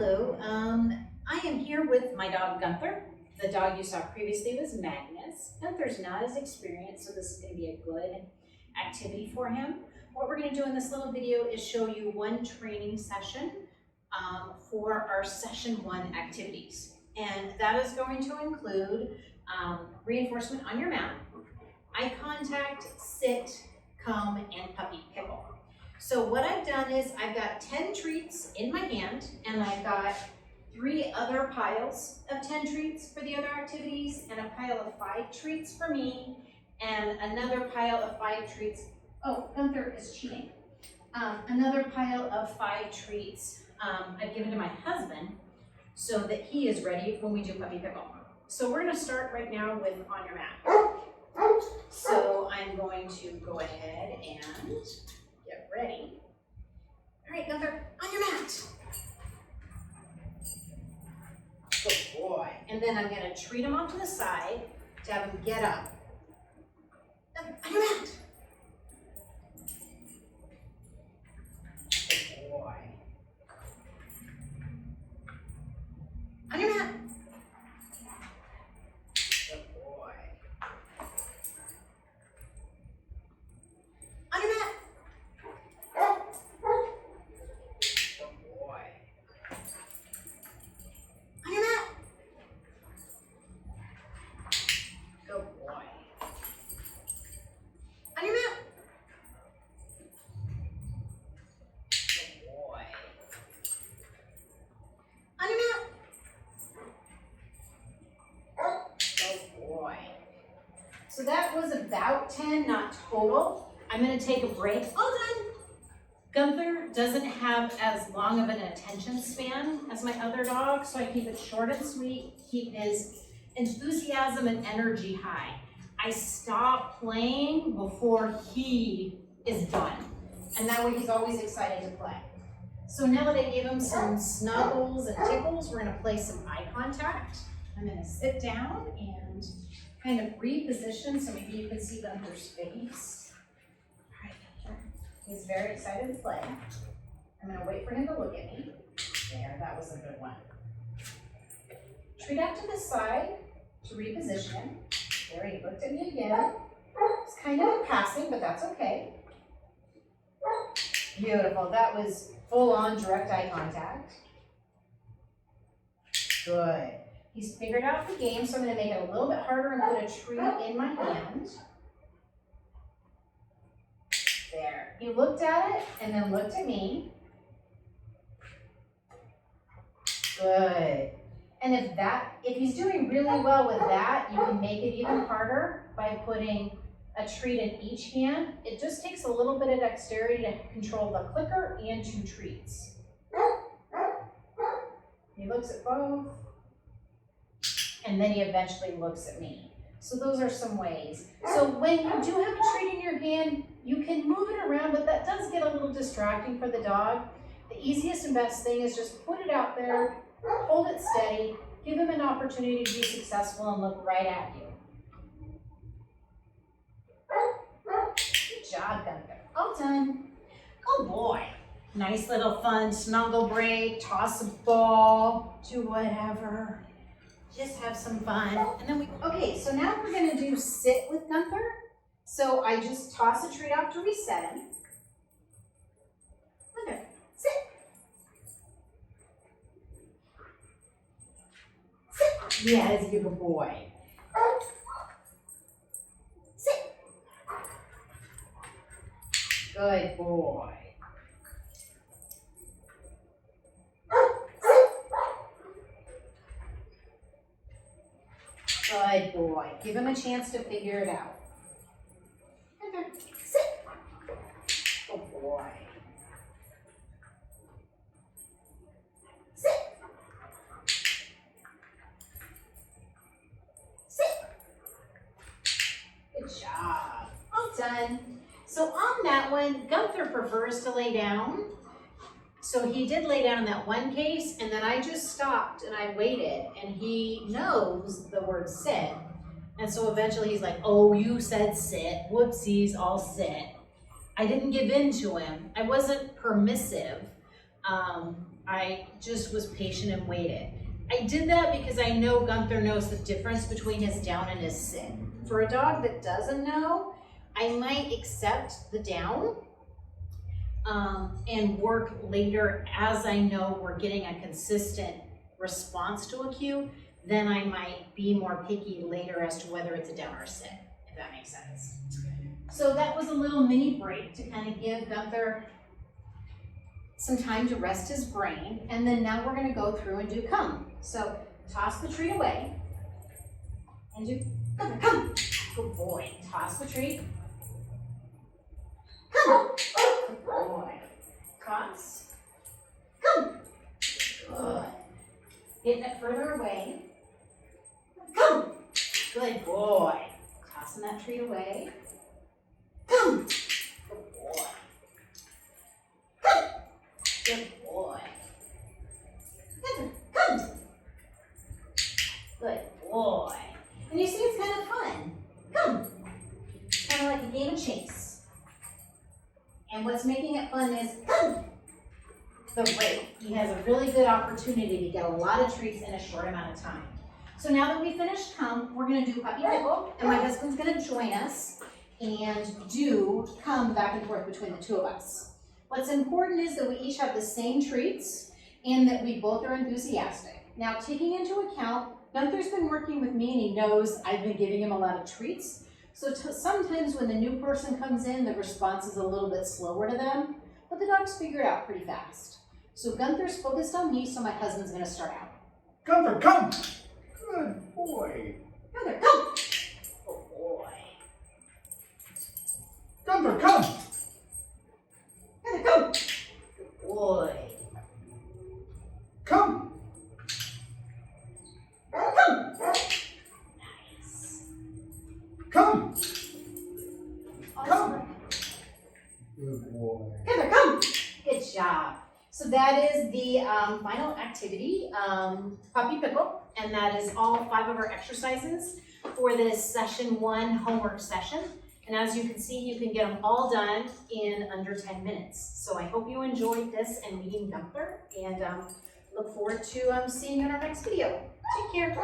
Hello, I am here with my dog Gunther. The dog you saw previously was Magnus. Gunther's not as experienced, so this is going to be a good activity for him. What we're going to do in this little video is show you one training session for our session 1 activities. And that is going to include reinforcement on your mat, eye contact, sit, come, and puppy pickle. So what I've done is I've got 10 treats in my hand, and I've got 3 other piles of 10 treats for the other activities, and a pile of 5 treats for me, and another pile of 5 treats. Oh, Gunther is cheating. Another pile of 5 treats I've given to my husband so that he is ready when we do puppy pickle. So we're gonna start right now with on your mat. So I'm going to go ahead and get ready. All right, Gunther, on your mat. Good boy. And then I'm gonna treat him off to the side to have him get up. On your mat. Good boy. On your mat. Good boy. On your mat. Good boy. On your mat. Good boy. On your mat. Good boy. On your mat. Good boy. So that was about 10, not total. I'm going to take a break. All done. Gunther doesn't have as long of an attention span as my other dog, so I keep it short and sweet, keep his enthusiasm and energy high. I stop playing before he is done, and that way he's always excited to play. So now that I gave him some snuggles and tickles, we're going to play some eye contact. I'm going to sit down and kind of reposition so maybe you can see Gunther's face. He's very excited to play. I'm going to wait for him to look at me. There, that was a good one. Treat out to the side to reposition him. There, he looked at me again. It's kind of passing, but that's okay. Beautiful. That was full-on direct eye contact. Good. He's figured out the game, so I'm going to make it a little bit harder and put a treat in my hand. There. He looked at it and then looked at me. Good. And if he's doing really well with that, you can make it even harder by putting a treat in each hand. It just takes a little bit of dexterity to control the clicker and 2 treats. He looks at both, and then he eventually looks at me. So those are some ways. So when you do have a treat in your hand, you can move it around, but that does get a little distracting for the dog. The easiest and best thing is just put it out there, hold it steady, give him an opportunity to be successful and look right at you. Good job, Gunther. All done. Good boy. Nice little fun snuggle break, toss a ball, do whatever. Just have some fun. And then okay, so now we're gonna do sit with Gunther. So I just toss a treat off to reset him. Gunther, sit. Sit. Yes, you're a good boy. Sit. Good boy. Good boy. Give him a chance to figure it out. Sit. Good boy. Sit. Sit. Good job. All done. So on that one, Gunther prefers to lay down. So he did lay down in that one case, and then I just stopped and I waited, and he knows the word sit. And so eventually he's like, oh, you said sit. Whoopsies, I'll sit. I didn't give in to him. I wasn't permissive, I just was patient and waited. I did that because I know Gunther knows the difference between his down and his sit. For a dog that doesn't know, I might accept the down and work later as I know we're getting a consistent response to a cue. Then I might be more picky later as to whether it's a down or a sit, if that makes sense. So that was a little mini break to kind of give Gunther some time to rest his brain, and then now we're gonna go through and do come. So toss the treat away, and do come. Good boy. Toss the treat. Come. Good boy. Toss. Come. Good. Getting it further away. Come. Good boy. Tossing that treat away. Come. Good boy. Come. Good boy. Come. Good boy. And you see it's kind of fun. Come. Kind of like a game of chase. And what's making it fun is come. The rate. He has a really good opportunity to get a lot of treats in a short amount of time. So now that we finished come, we're going to do Puppy Pickle, and my husband's going to join us and do come back and forth between the two of us. What's important is that we each have the same treats and that we both are enthusiastic. Now, taking into account, Gunther's been working with me and he knows I've been giving him a lot of treats. So sometimes when the new person comes in, the response is a little bit slower to them, but the dogs figure it out pretty fast. So Gunther's focused on me, so my husband's going to start out. Gunther, come! Good boy. Gunther, come! Good boy. Gunther, come! Gunther, come! Good boy. Come! Come! Nice. Come! Awesome. Come! Good boy. Gunther, come! Good job. So that is the final activity, Puppy Pickle, and that is all 5 of our exercises for this session 1 homework session. And as you can see, you can get them all done in under 10 minutes. So I hope you enjoyed this and meeting Gunther, and look forward to seeing you in our next video. Take care.